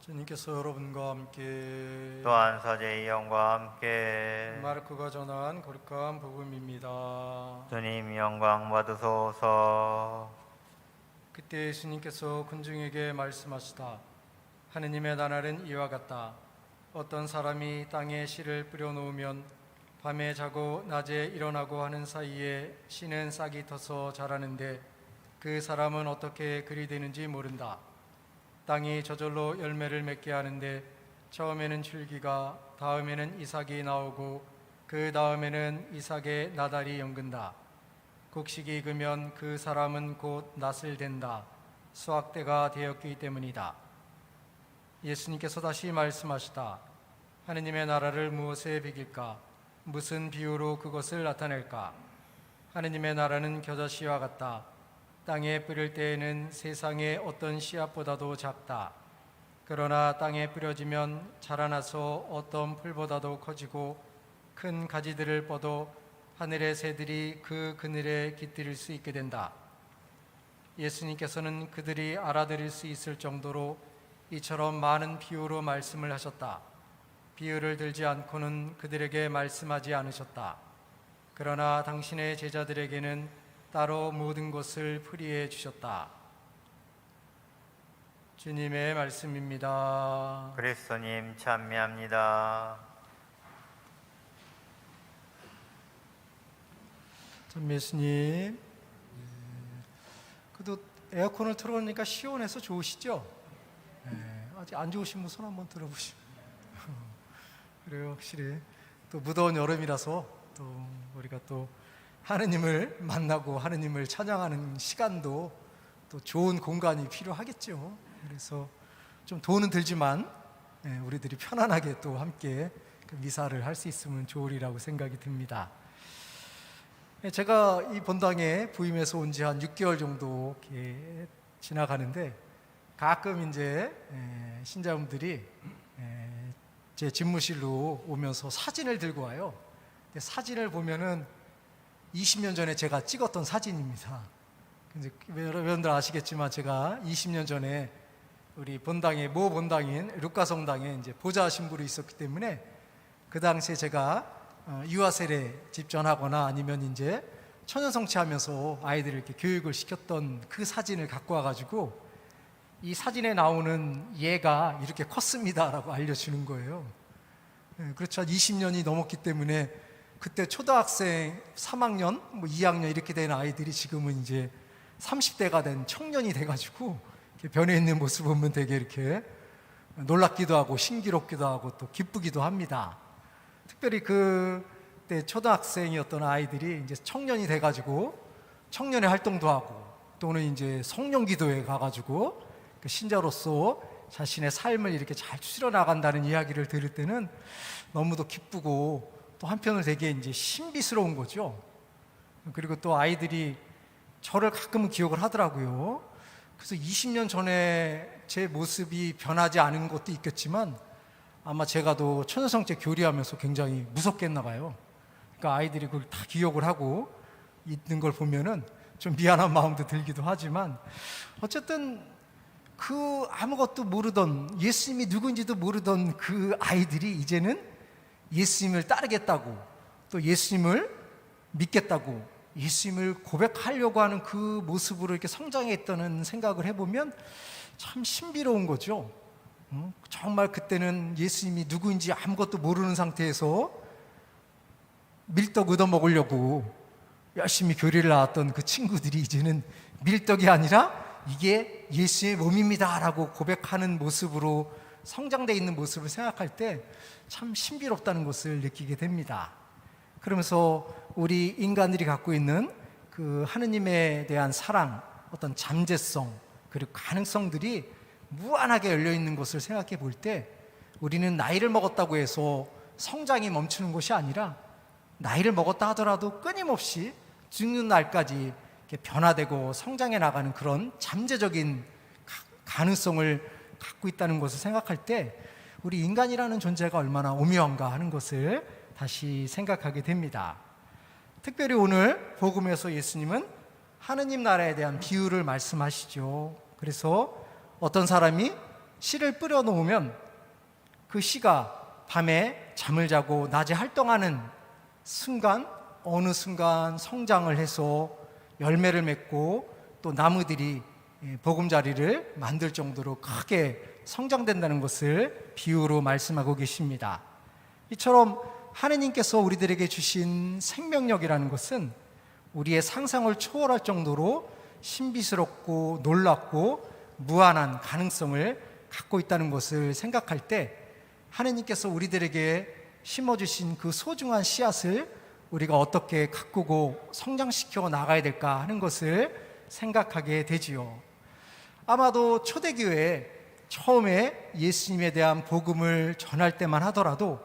주님께서 여러분과 함께 또한 사제의 영과 함께 마르크가 전한 거룩한 복음입니다. 주님 영광 받으소서. 그때 예수님께서 군중에게 말씀하시다. 하느님의 나라는 이와 같다. 어떤 사람이 땅에 씨를 뿌려 놓으면 밤에 자고 낮에 일어나고 하는 사이에 씨는 싹이 터서 자라는데 그 사람은 어떻게 그리 되는지 모른다. 땅이 저절로 열매를 맺게 하는데 처음에는 줄기가, 다음에는 이삭이 나오고 그 다음에는 이삭의 나달이 연근다. 곡식이 익으면 그 사람은 곧 낫을 댄다. 수확 때가 되었기 때문이다. 예수님께서 다시 말씀하시다. 하느님의 나라를 무엇에 비길까? 무슨 비유로 그것을 나타낼까? 하느님의 나라는 겨자씨와 같다. 땅에 뿌릴 때에는 세상의 어떤 씨앗보다도 작다. 그러나 땅에 뿌려지면 자라나서 어떤 풀보다도 커지고 큰 가지들을 뻗어 하늘의 새들이 그 그늘에 깃들일 수 있게 된다. 예수님께서는 그들이 알아들을 수 있을 정도로 이처럼 많은 비유로 말씀을 하셨다. 비유를 들지 않고는 그들에게 말씀하지 않으셨다. 그러나 당신의 제자들에게는 따로 모든 것을 풀이해 주셨다. 주님의 말씀입니다. 그리스도님 찬미합니다. 참 예수님, 그래도 에어컨을 틀어놓으니까 시원해서 좋으시죠? 아직 안 좋으신 분 손 한번 들어보시죠. 그래요, 확실히 또 무더운 여름이라서 또 우리가 또 하느님을 만나고 하느님을 찬양하는 시간도 또 좋은 공간이 필요하겠죠. 그래서 좀 돈은 들지만 우리들이 편안하게 또 함께 그 미사를 할 수 있으면 좋으리라고 생각이 듭니다. 제가 이 본당에 부임해서 온 지 한 6개월 정도 이렇게 지나가는데 가끔 이제 신자분들이 제 집무실로 오면서 사진을 들고 와요. 근데 사진을 보면은 20년 전에 제가 찍었던 사진입니다. 여러분들 아시겠지만 제가 20년 전에 우리 본당의 모 본당인 룩가성당에 이제 보좌 신부로 있었기 때문에 그 당시에 제가 유아 세례 집전하거나 아니면 이제 처녀 성취하면서 아이들을 이렇게 교육을 시켰던 그 사진을 갖고 와가지고 이 사진에 나오는 얘가 이렇게 컸습니다라고 알려주는 거예요. 그렇죠. 20년이 넘었기 때문에 그때 초등학생 3학년, 2학년 이렇게 된 아이들이 지금은 이제 30대가 된 청년이 돼가지고 이렇게 변해 있는 모습 보면 되게 이렇게 놀랍기도 하고 신기롭기도 하고 또 기쁘기도 합니다. 특별히 그때 초등학생이었던 아이들이 이제 청년이 돼가지고 청년의 활동도 하고 또는 이제 성령기도에 가가지고 신자로서 자신의 삶을 이렇게 잘 추스려 나간다는 이야기를 들을 때는 너무도 기쁘고 또 한편으로 되게 이제 신비스러운 거죠. 그리고 또 아이들이 저를 가끔은 기억을 하더라고요. 그래서 20년 전에 제 모습이 변하지 않은 것도 있겠지만 아마 제가 또 처녀성체 교리하면서 굉장히 무섭겠나 봐요. 그러니까 아이들이 그걸 다 기억을 하고 있는 걸 보면은 좀 미안한 마음도 들기도 하지만 어쨌든 그 아무것도 모르던 예수님이 누구인지도 모르던 그 아이들이 이제는 예수님을 따르겠다고 또 예수님을 믿겠다고 예수님을 고백하려고 하는 그 모습으로 이렇게 성장했다는 생각을 해보면 참 신비로운 거죠. 정말 그때는 예수님이 누구인지 아무것도 모르는 상태에서 밀떡 얻어먹으려고 열심히 교리를 나왔던 그 친구들이 이제는 밀떡이 아니라 이게 예수의 몸입니다 라고 고백하는 모습으로 성장되어 있는 모습을 생각할 때 참 신비롭다는 것을 느끼게 됩니다. 그러면서 우리 인간들이 갖고 있는 그 하느님에 대한 사랑, 어떤 잠재성 그리고 가능성들이 무한하게 열려 있는 것을 생각해 볼 때 우리는 나이를 먹었다고 해서 성장이 멈추는 것이 아니라 나이를 먹었다 하더라도 끊임없이 죽는 날까지 변화되고 성장해 나가는 그런 잠재적인 가능성을 갖고 있다는 것을 생각할 때 우리 인간이라는 존재가 얼마나 오묘한가 하는 것을 다시 생각하게 됩니다. 특별히 오늘 복음에서 예수님은 하느님 나라에 대한 비유를 말씀하시죠. 그래서 어떤 사람이 씨를 뿌려 놓으면 그 씨가 밤에 잠을 자고 낮에 활동하는 순간, 어느 순간 성장을 해서 열매를 맺고 또 나무들이 보금자리를 만들 정도로 크게 성장된다는 것을 비유로 말씀하고 계십니다. 이처럼 하느님께서 우리들에게 주신 생명력이라는 것은 우리의 상상을 초월할 정도로 신비스럽고 놀랍고 무한한 가능성을 갖고 있다는 것을 생각할 때 하느님께서 우리들에게 심어주신 그 소중한 씨앗을 우리가 어떻게 가꾸고 성장시켜 나가야 될까 하는 것을 생각하게 되지요. 아마도 초대교회에 처음에 예수님에 대한 복음을 전할 때만 하더라도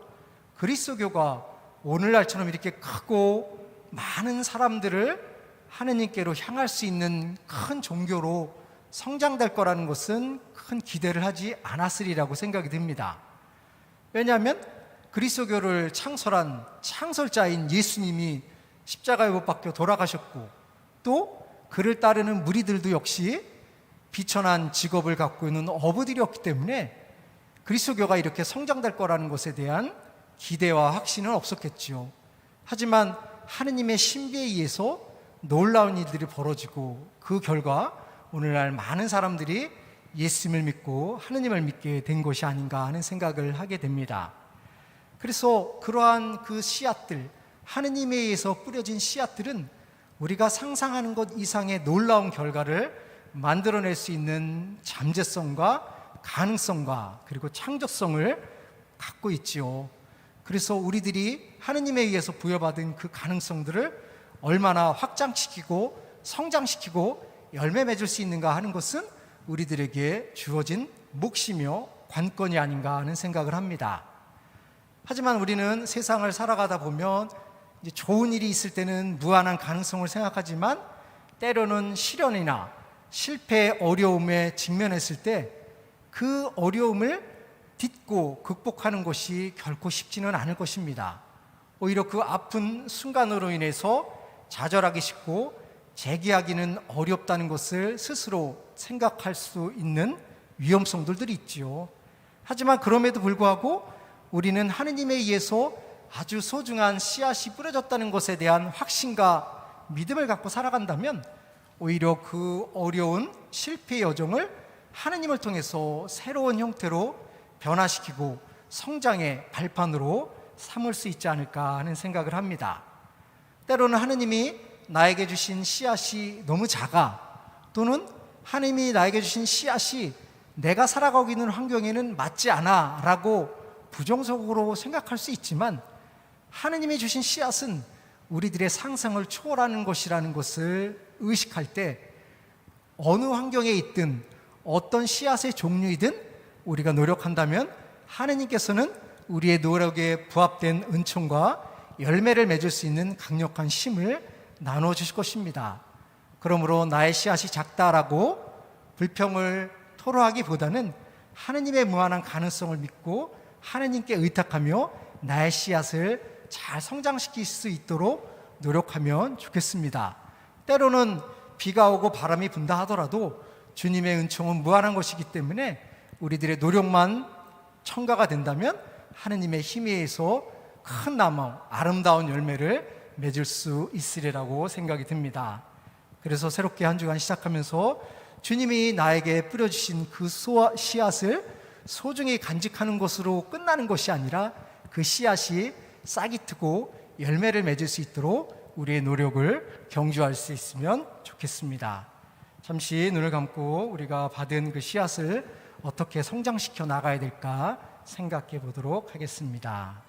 그리스도교가 오늘날처럼 이렇게 크고 많은 사람들을 하느님께로 향할 수 있는 큰 종교로 성장될 거라는 것은 큰 기대를 하지 않았으리라고 생각이 듭니다. 왜냐하면 그리스도교를 창설한 창설자인 예수님이 십자가에 못 박혀 돌아가셨고 또 그를 따르는 무리들도 역시 비천한 직업을 갖고 있는 어부들이었기 때문에 그리스도교가 이렇게 성장될 거라는 것에 대한 기대와 확신은 없었겠지요. 하지만 하느님의 신비에 의해서 놀라운 일들이 벌어지고 그 결과 오늘날 많은 사람들이 예수님을 믿고 하느님을 믿게 된 것이 아닌가 하는 생각을 하게 됩니다. 그래서 그러한 그 씨앗들, 하느님에 의해서 뿌려진 씨앗들은 우리가 상상하는 것 이상의 놀라운 결과를 만들어낼 수 있는 잠재성과 가능성과 그리고 창조성을 갖고 있지요. 그래서 우리들이 하느님에 의해서 부여받은 그 가능성들을 얼마나 확장시키고 성장시키고 열매 맺을 수 있는가 하는 것은 우리들에게 주어진 몫이며 관건이 아닌가 하는 생각을 합니다. 하지만 우리는 세상을 살아가다 보면 이제 좋은 일이 있을 때는 무한한 가능성을 생각하지만 때로는 시련이나 실패, 어려움에 직면했을 때 그 어려움을 딛고 극복하는 것이 결코 쉽지는 않을 것입니다. 오히려 그 아픈 순간으로 인해서 좌절하기 쉽고 재기하기는 어렵다는 것을 스스로 생각할 수 있는 위험성들이 있지요. 하지만 그럼에도 불구하고 우리는 하느님에 의해서 아주 소중한 씨앗이 뿌려졌다는 것에 대한 확신과 믿음을 갖고 살아간다면 오히려 그 어려운 실패 여정을 하느님을 통해서 새로운 형태로 변화시키고 성장의 발판으로 삼을 수 있지 않을까 하는 생각을 합니다. 때로는 하느님이 나에게 주신 씨앗이 너무 작아, 또는 하느님이 나에게 주신 씨앗이 내가 살아가고 있는 환경에는 맞지 않아 라고 부정적으로 생각할 수 있지만 하느님이 주신 씨앗은 우리들의 상상을 초월하는 것이라는 것을 의식할 때 어느 환경에 있든 어떤 씨앗의 종류이든 우리가 노력한다면 하느님께서는 우리의 노력에 부합된 은총과 열매를 맺을 수 있는 강력한 힘을 나눠주실 것입니다. 그러므로 나의 씨앗이 작다라고 불평을 토로하기보다는 하느님의 무한한 가능성을 믿고 하느님께 의탁하며 나의 씨앗을 잘 성장시킬 수 있도록 노력하면 좋겠습니다. 때로는 비가 오고 바람이 분다 하더라도 주님의 은총은 무한한 것이기 때문에 우리들의 노력만 첨가가 된다면 하느님의 힘에 의해서 큰 나무, 아름다운 열매를 맺을 수 있으리라고 생각이 듭니다. 그래서 새롭게 한 주간 시작하면서 주님이 나에게 뿌려주신 그 씨앗을 소중히 간직하는 것으로 끝나는 것이 아니라 그 씨앗이 싹이 트고 열매를 맺을 수 있도록 우리의 노력을 경주할 수 있으면 좋겠습니다. 잠시 눈을 감고 우리가 받은 그 씨앗을 어떻게 성장시켜 나가야 될까 생각해 보도록 하겠습니다.